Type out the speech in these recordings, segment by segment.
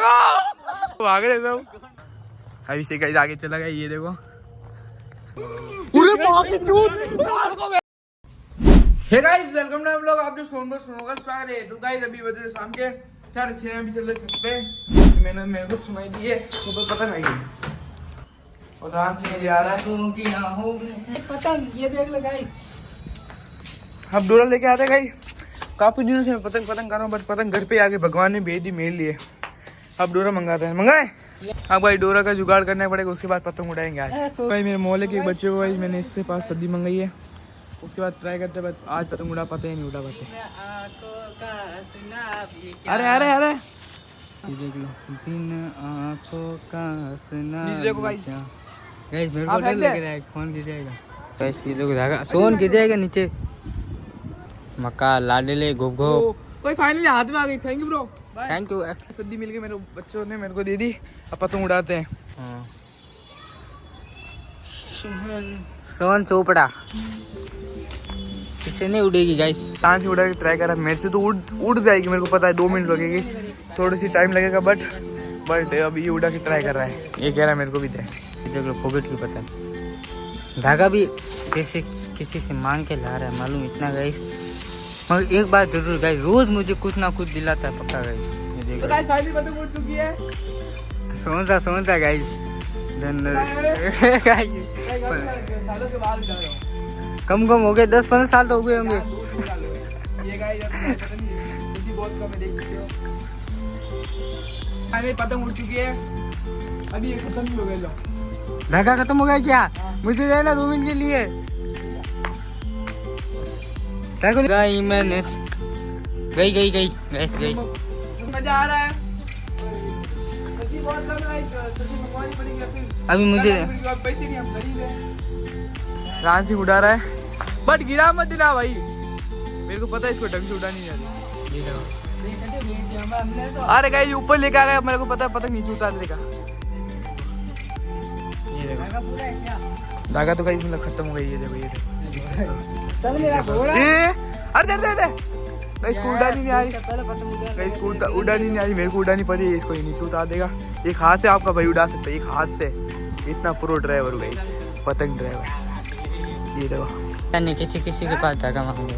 भागो भाग रहे सब। अभी से गाइस आगे चला गया, ये देखो। पूरे मां की चूत। Hey guys welcome to my vlog. आप जो सुनोगा स्वागत है। तो गाइस अभी बजे शाम के 6:30 अभी चल रहे छत पे। मैंने मेरे को सुनाई दी है सुबह पता नहीं और रात से आ रहा है पतंग। ये देख लो गाइस, अब डोरा लेके आते गाइस। काफी दिनों से मैं पतंग कर रहा हूँ, बट पतंग घर पे आके भगवान ने भेज दी मेरे लिए। अब डोरा मंगाते हैं, मंगाए। अब भाई डोरा का जुगाड़ करना पड़ेगा, उसके बाद पतंग उड़ाएंगे आज। भाई मेरे मोहल्ले के एक बच्चे को भाई मैंने इससे पास सब्जी मंगाई है, उसके बाद ट्राई करते हैं। आज पतंग उड़ा पाते हैं नहीं उड़ा पाते। अरे अरे अरे ये देख लो, आँखों का देखो भाई। गाइस मेरे को डर लग रहा है फोन गिर जाएगा। गाइस ये देखो धागा सोन गिर जाएगा नीचे। मक्का लाडले घुप घुप। भाई फाइनली हाथ में आ गई। Thank you bro, thank you. सब्जी मिल गई, मेरे बच्चों ने मेरे को दे दी। अब पतंग उड़ाते हैं। सोन चोपड़ा इससे नहीं उड़ेगी गाइस। कहाँ से उड़ा के ट्राई करा, मेरे से तो उड़ जाएगी, मेरे को पता है। 2 मिनट लगेगी, थोड़ी सी टाइम लगेगा, बट अब ये उड़ा के ट्राई कर रहा है। ये कह रहा है मेरे को भी दे। देख लो पॉकेट की पता है, धागा भी किसी से मांग के ला रहा है मालूम इतना गाइस। मगर एक बात जरूर गाइस, रोज मुझे कुछ ना कुछ दिलाता है पक्का गाइस। ये देखो गाइस फाइनली पतंग उड़ चुकी है। सोन सा गाइस। कम हो गए 10-15 साल तो हो गए होंगे। ये गाइस बहुत कम है, देख सकते हो। पतंग उड़ चुकी है, अभी ये खत्म भी हो गया। धागा खत्म हो गया क्या? मुझे देना 2 मिनट के लिए। गई मैंने गई मजा आ रहा है। अभी मुझे पैसे नहीं, हम गरीब हैं। रान सिंह उड़ा रहा है, बट गिरा मत देना भाई, मेरे को पता है इसको ढंग से उड़ा नहीं जाती। अरे गाइस ऊपर लेके आ गया, मेरे को पता है पतंग नीचे उतार देगा। ये देखो धागा तो गाइस मतलब खत्म हो गई। ये देखो चल मेरा घोड़ा। अरे गाइस को उड़ानी नहीं आ रही, गाइस को उड़ानी नहीं आ रही, मेरे को उड़ानी पड़ी। इसको नीचे उतार देगा। एक हाथ से आपका भाई उड़ा सकता है, एक हाथ से। इतना प्रो ड्राइवर गाइस, पतंग ड्राइवर। ये देखो किसी के पास धागा मांगे।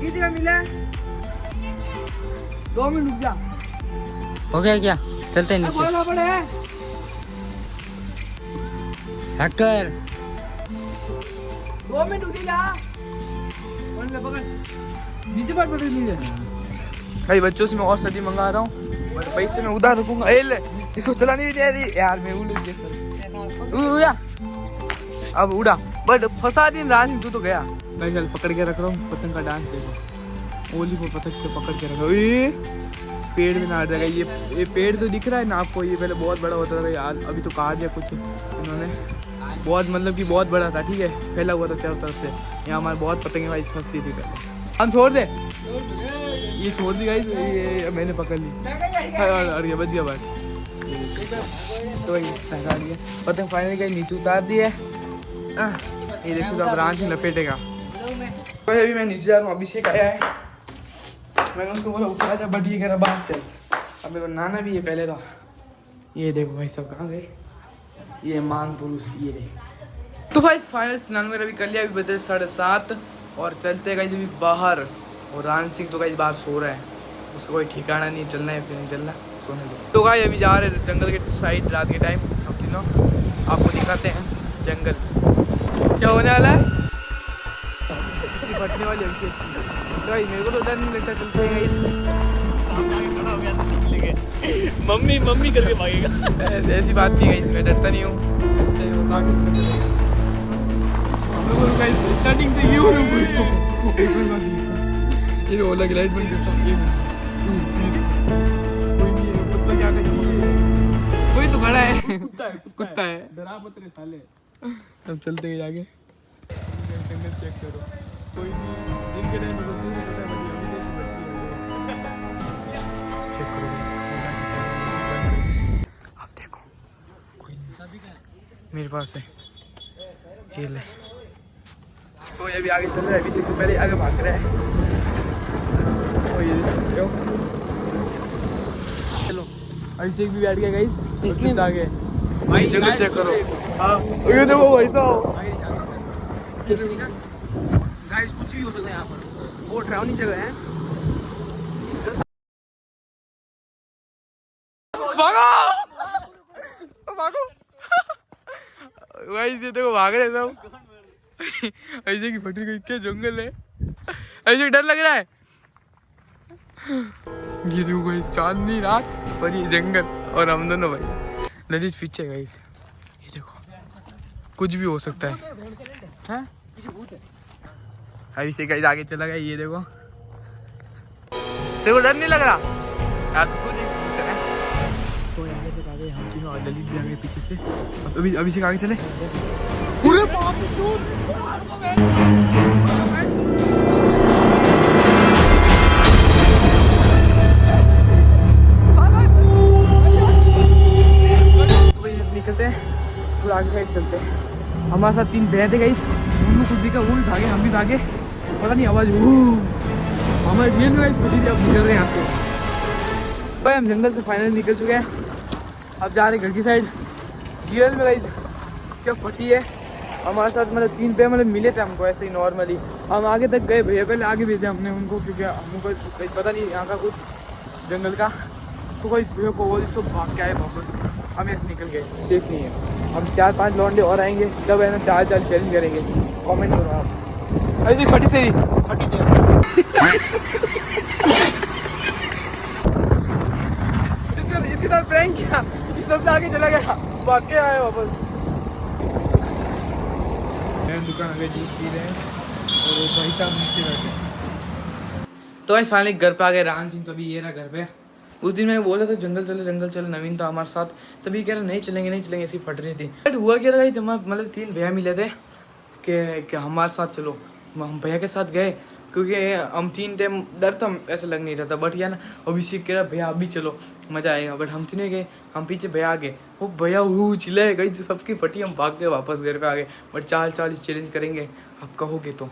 किसी का मिला 2 मिनट रुक जा। हो गया क्या? चलते हैं नीचे। हटकर 2 मिनट रुक जा। पकड़ नीचे पर पकड़ लीजिए भाई। बच्चों से मैं और सब्जी मंगा रहा हूँ, पैसे मैं उधार रखूंगा। इसको चलानी भी नहीं आ रही यार, मैं उड़ गया। अब उड़ा बट फंसा दिन रात तू तो गया। मैं चल पकड़ के रख रहा हूँ। पतंग का डांस देखो, ओली को पतंग के पकड़ के रखा। ये पेड़ में ना जाएगा। ये पेड़ तो दिख रहा है ना आपको, ये पहले बहुत बड़ा होता था यार, अभी तो काट दिया कुछ इन्होंने। बहुत मतलब कि बहुत बड़ा था, ठीक है, फैला हुआ था चारों तरफ से। यहाँ हमारे बहुत पतंगे भाई फंसती थी पहले। हम छोड़ दे, ये छोड़ दी गाइस, ये मैंने पकड़ ली और ये बच गया बात। तो ये पतंग फाइनली गई नीचे उतार दी है। ये देखो अब रान से लपेटेगा। तो अभी मैं नीचे जा रहा हूँ, अभिषेक आया है। मैंने उसको बोला उठाया था, बट ये कह रहा बाहर चल। अब मेरे को नाना भी है पहले तो। ये देखो भाई सब कहाँ गए, ये मान पुरुष ये रहे। तो भाई फाइनल स्नान वगैरह भी कर लिया। अभी बजे 7:30 और चलते गए अभी बाहर। और रान सिंह तो कहीं बाहर सो रहा है, उसका कोई ठिकाना नहीं, चलना है फिर नहीं चलना, सोने दो। तो भाई अभी जा रहे हैं जंगल के साइड रात के टाइम। अब तीनों आपको दिखाते हैं जंगल क्या होने वाला है। फटने वाली अभिषेक तो भाई मेरे को तो डर नहीं लगता, चलते हैं। मम्मी करके भागेगा। ऐसी बात नहीं गई, मैं डरता नहीं हूँ। स्टार्टिंग से ये ओला की लाइट बंद करता हूँ। कुत्ता क्या करेगी, कोई तो खड़ा है। कुत्ता है, डरा मत रे साले। अब चलते हैं जाके चेक करो, कोई नहीं। दिन के टाइम में चेक करो। अब देखो कोई मेरे पास है, ये ले। तो ये भी आगे चल रहा है, अभी देखो पहले आगे भाग रहा है। तो ये देखो अभिषेक भी बैठ गया गाइस इसमें आगे भाई जंगल चेक करो हाँ ये देखो भाई तो गाइस कुछ भी हो सकता है यहाँ पर वो डरावनी जगह है भागो गाइस ये देखो भाग रहे सब ऐसे की फटी गई क्या जंगल है ऐसे डर लग रहा है ये देखो गाइस चांदनी रात और ये जंगल और हम दोनों भाई ललित पीछे गाइस ये देखो कुछ भी हो सकता है हैं अभी से गाइस आगे चला गया ये देखो देखो डर नहीं लग रहा यार तो कुछ नहीं है तो यहाँ से आगे हम तीनों और ललित भी आगे पीछे से अभी से आगे चले पूरे बाप रे निकलते हैं थोड़ा आगे साइड चलते हैं हमारे साथ 3 भैंस थे गई उनको कुछ दिखा वो भी भागे हम भी भागे पता नहीं आवाज हमारे रियल में अब निकल रहे हैं यहाँ से भाई हम जंगल से फाइनली निकल चुके हैं अब जा रहे हैं घर की साइड रियल में गाइस क्या फटी है हमारे साथ मतलब 3 पे मतलब मिले थे हमको ऐसे ही नॉर्मली हम आगे तक गए भैया पहले आगे भेजे हमने उनको क्योंकि हमको पता नहीं यहाँ का कुछ जंगल का तो कोई भैया को वो सब भाग के आए वापस हम ऐसे निकल गए सेफ नहीं है हम 4-5 लौंडे और आएंगे तब है ना 4 चैलेंज करेंगे कमेंट करो आप अरे फटी से फटी इसके साथ प्रैंक किया इस सबसे आगे चला गया भाग के आए वापस दुकान आगे जूस पी रहे हैं और वो भाई साहब नीचे बैठे हैं तो भाई फाइनली घर पे आ गए रान सिंह तो अभी ये रहा घर पे उस दिन मैंने बोला था जंगल चलो नवीन था हमारे साथ तभी कह रहा नहीं चलेंगे ऐसी फट रही थी बट हुआ क्या था जब मतलब 3 भैया मिले थे कि हमारे साथ चलो हम भैया के साथ गए क्योंकि हम 3 टाइम डर था ऐसा लग नहीं रहा था बट यार ना अभिषेक कह रहा भैया अभी चलो मज़ा आएगा बट हम 3 गए हम पीछे भैया आ गए वो भैया वो चिल्लाए गई सबकी फटी हम भाग गए वापस घर पे आ गए बट 4 चैलेंज करेंगे आप कहोगे तो